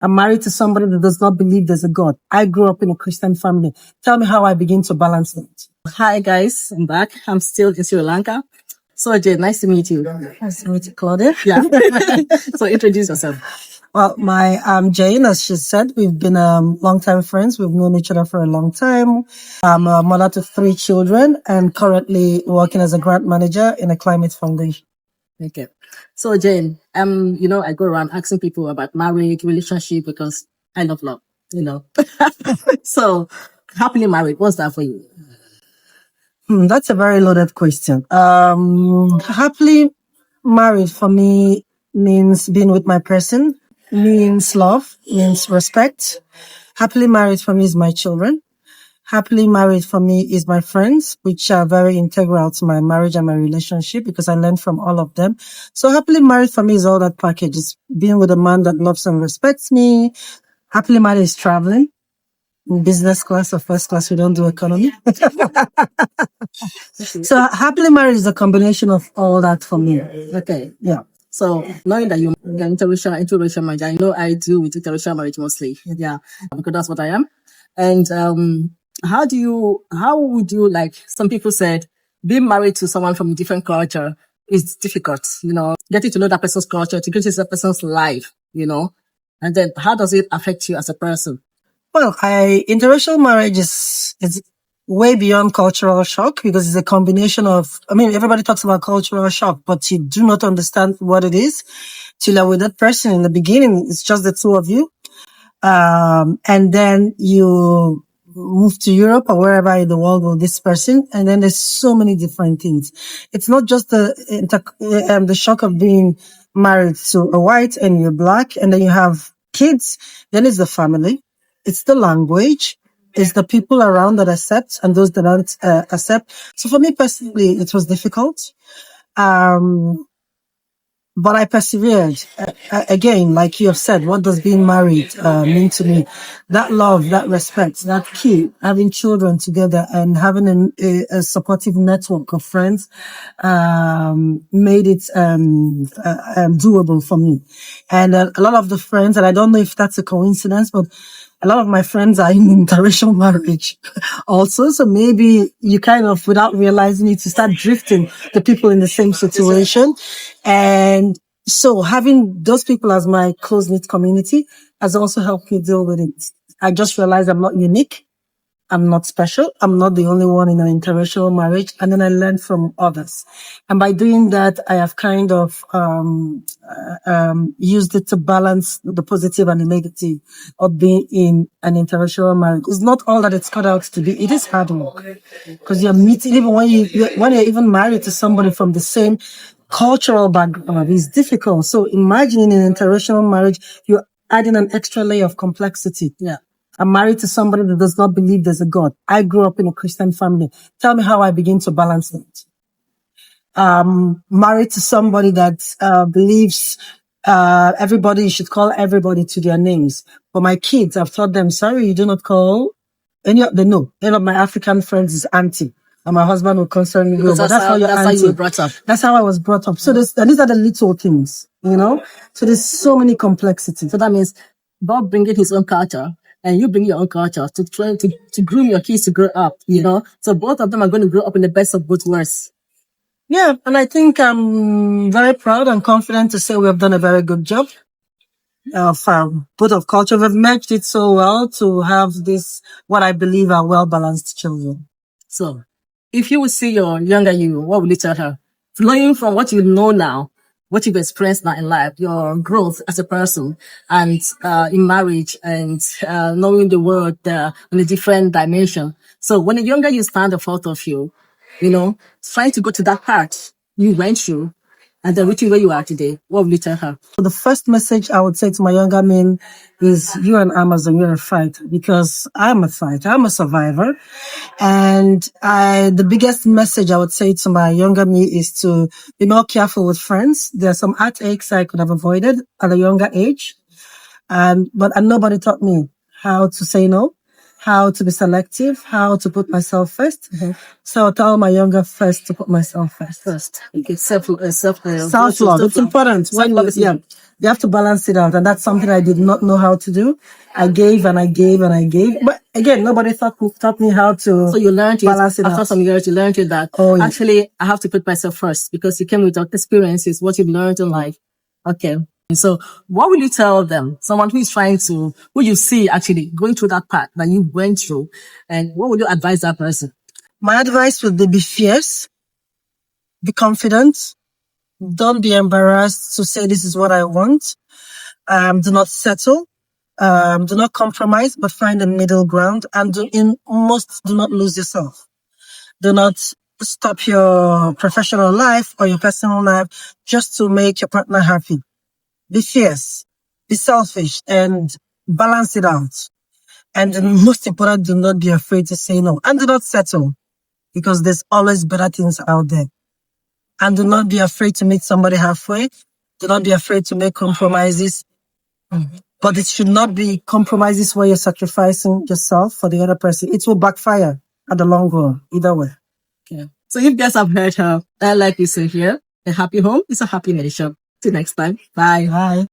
I'm married to somebody that does not believe there's a God. I grew up in a Christian family. Tell me how I begin to balance that. Hi guys, I'm back. I'm still in Sri Lanka. So Jay, nice to meet you. Nice to meet you, Claudia. Yeah. So introduce yourself. Well, I'm Jane, as she said. We've been long-time friends. We've known each other for a long time. I'm a mother to 3 children and currently working as a grant manager in a climate foundation. Okay. So Jane, I go around asking people about marriage, relationship because I love love, So happily married, what's that for you? That's a very loaded question. Happily married for me means being with my person, means love, means respect. Happily married for me is my children. Happily married for me is my friends, which are very integral to my marriage and my relationship because I learned from all of them. So happily married for me is all that package. It's being with a man that loves and respects me. Happily married is traveling in business class or first class. We don't do economy. So happily married is a combination of all that for me. Okay. Yeah. So knowing that you're interracial marriage, I know I do with interracial marriage mostly. Yeah. Because that's what I am. And how would you like, some people said being married to someone from a different culture is difficult, getting to know that person's culture, to get into that person's life, and then how does it affect you as a person? Well, interracial marriage is way beyond cultural shock because it's a combination of, everybody talks about cultural shock, but you do not understand what it is till you're with that person. In the beginning, it's just the two of you. And then you move to Europe or wherever in the world with this person. And then there's so many different things. It's not just the shock of being married to a white and you're black and then you have kids. Then it's the family. It's the language. It's the people around that accept and those that don't accept. So for me personally, it was difficult. But I persevered. Again, like you have said, what does being married mean to me? That love, that respect, that key, having children together and having a supportive network of friends made it doable for me. And a lot of the friends, and I don't know if that's a coincidence, but a lot of my friends are in interracial marriage also. So maybe you kind of, without realizing it, you start drifting to people in the same situation. And so having those people as my close-knit community has also helped me deal with it. I just realized I'm not unique. I'm not special. I'm not the only one in an interracial marriage. And then I learned from others. And by doing that, I have kind of used it to balance the positive and the negative of being in an interracial marriage. It's not all that it's cut out to be. It is hard work because you're meeting, even when you're even married to somebody from the same cultural background, it's difficult. So imagining an interracial marriage, you're adding an extra layer of complexity. Yeah. I'm married to somebody that does not believe there's a God. I grew up in a Christian family. Tell me how I begin to balance that. Married to somebody that believes everybody should call everybody to their names. But my kids, I've taught them, sorry, you do not call any of my African friends is auntie. And my husband will constantly go, but that's how you're auntie. How you were brought up. That's how I was brought up. So these are the little things, So there's so many complexities. So that means Bob bringing his own culture and you bring your own culture to try to groom your kids to grow up, So both of them are going to grow up in the best of both worlds. Yeah, and I think I'm very proud and confident to say we have done a very good job of both of culture. We've merged it so well to have this, what I believe are well-balanced children. So, if you would see your younger you, what would you tell her? Flowing from what you know now, what you've experienced now in life, your growth as a person and in marriage and knowing the world in a different dimension. So when a younger you stand in front of you, trying to go to that part you went through and then reaching where you are today, what will you tell her? So the first message I would say to my younger men is you're an Amazon, you're a fighter, because I'm a fighter, I'm a survivor. And the biggest message I would say to my younger me is to be more careful with friends. There are some heartaches I could have avoided at a younger age. But nobody taught me how to say no. how to be selective, how to put myself first. So I'll tell my younger first to put myself first. Okay, Self-love. It's important. Self-love is You have to balance it out. And that's something I did not know how to do. I gave and I gave and I gave. But again, nobody taught me how to So you learned balance it after out. some years, you learned that actually I have to put myself first because you came with experiences, what you've learned in life. Okay. So what will you tell them? Someone who is who you see actually going through that path that you went through, and what would you advise that person? My advice would be fierce, be confident, don't be embarrassed to say this is what I want. Do not settle. Do not compromise, but find a middle ground. And do not lose yourself. Do not stop your professional life or your personal life just to make your partner happy. Be fierce, be selfish, and balance it out. And the most important, do not be afraid to say no. And do not settle, because there's always better things out there. And do not be afraid to meet somebody halfway. Do not be afraid to make compromises. But it should not be compromises where you're sacrificing yourself for the other person. It will backfire at the long run, either way. Okay. So you guys have heard her. Like we say here, a happy home is a happy nation. Till next time. Bye. Bye.